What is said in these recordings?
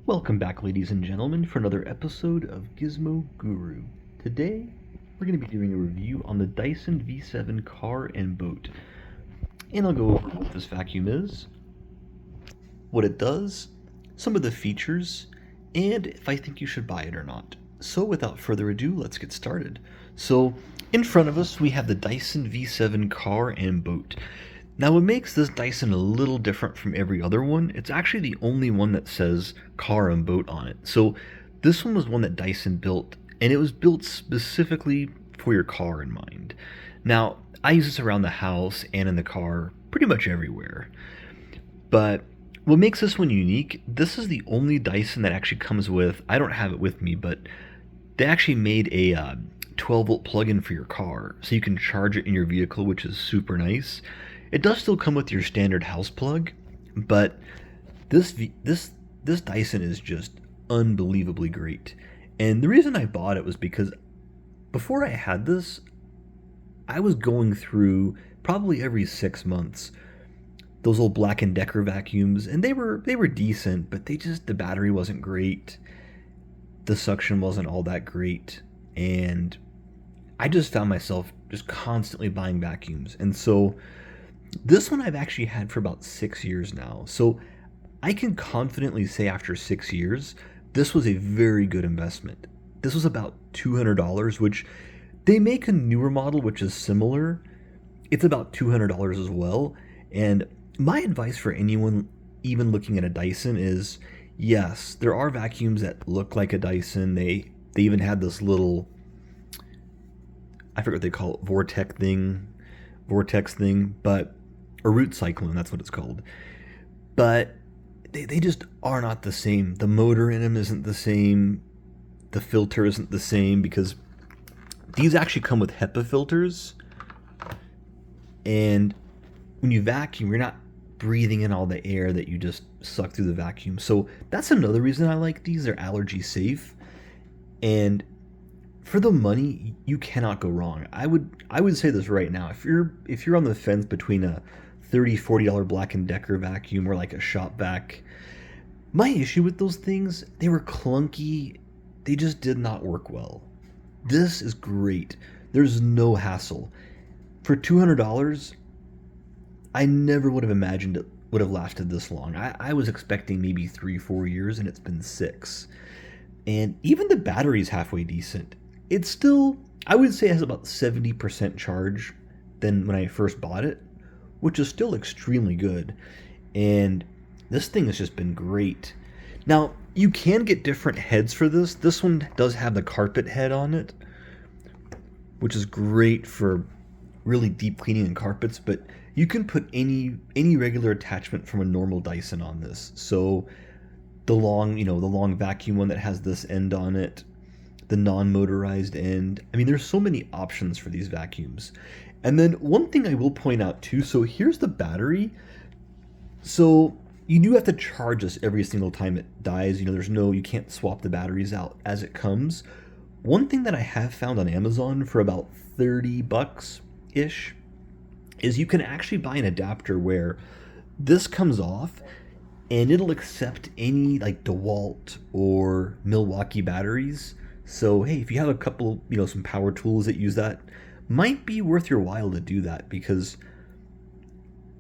Welcome back, ladies and gentlemen, for another episode of Gizmo Guru. Today, we're going to be doing a review on the Dyson V7 car and boat. And I'll go over what this vacuum is, what it does, some of the features, and if I think you should buy it or not. So without further ado, let's get started. So, in front of us, we have the Dyson V7 car and boat. Now, what makes this Dyson a little different from every other one, it's actually the only one that says car and boat on it. So this one was one that Dyson built, and it was built specifically for your car in mind. Now, I use this around the house and in the car pretty much everywhere. But what makes this one unique, this is the only Dyson that actually comes with, I don't have it with me, but they actually made a 12 volt plug-in for your car, so you can charge it in your vehicle, which is super nice. It does still come with your standard house plug, but this Dyson is just unbelievably great. And the reason I bought it was because before I had this, I was going through probably every 6 months those old Black & Decker vacuums, and they were decent, but the battery wasn't great. The suction wasn't all that great, and I just found myself just constantly buying vacuums. And so this one I've actually had for about 6 years now. So I can confidently say after 6 years, this was a very good investment. This was about $200, which they make a newer model which is similar. It's about $200 as well. And my advice for anyone even looking at a Dyson is, yes, there are vacuums that look like a Dyson. They even had this little, I forget what they call it, vortex thing, but or root cyclone, that's what it's called. But they just are not the same. The motor in them isn't the same. The filter isn't the same, because these actually come with HEPA filters. And when you vacuum, you're not breathing in all the air that you just suck through the vacuum. So that's another reason I like these. They're allergy safe. And for the money, you cannot go wrong. I would say this right now. If you're on the fence between a $30-$40 Black & Decker vacuum or like a shop vac, my issue with those things, they were clunky. They just did not work well. This is great. There's no hassle. For $200, I never would have imagined it would have lasted this long. I was expecting maybe 3-4 years, and it's been 6. And even the battery's halfway decent. It's still, I would say, has about 70% charge than when I first bought it, which is still extremely good. And this thing has just been great. Now, you can get different heads for this. This one does have the carpet head on it, which is great for really deep cleaning and carpets, but you can put any regular attachment from a normal Dyson on this. So the long vacuum one that has this end on it, the non-motorized end. I mean, there's so many options for these vacuums. And then one thing I will point out too, so here's the battery. So you do have to charge this every single time it dies. You can't swap the batteries out as it comes. One thing that I have found on Amazon for about $30-ish is you can actually buy an adapter where this comes off and it'll accept any like DeWalt or Milwaukee batteries. So hey, if you have a couple, some power tools that use that, might be worth your while to do that, because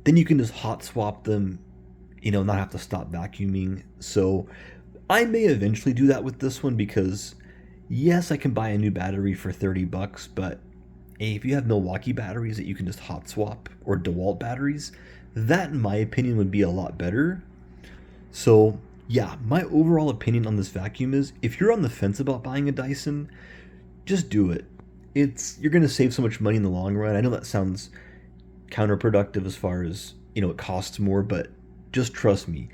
then you can just hot swap them, not have to stop vacuuming. So I may eventually do that with this one, because yes, I can buy a new battery for $30, but hey, if you have Milwaukee batteries that you can just hot swap, or DeWalt batteries, that in my opinion would be a lot better. So yeah, my overall opinion on this vacuum is, if you're on the fence about buying a Dyson, just do it. You're going to save so much money in the long run. I know that sounds counterproductive as far as, it costs more, but just trust me.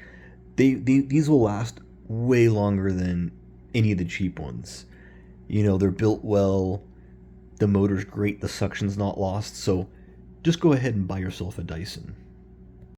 These will last way longer than any of the cheap ones. They're built well, the motor's great, the suction's not lost, so just go ahead and buy yourself a Dyson.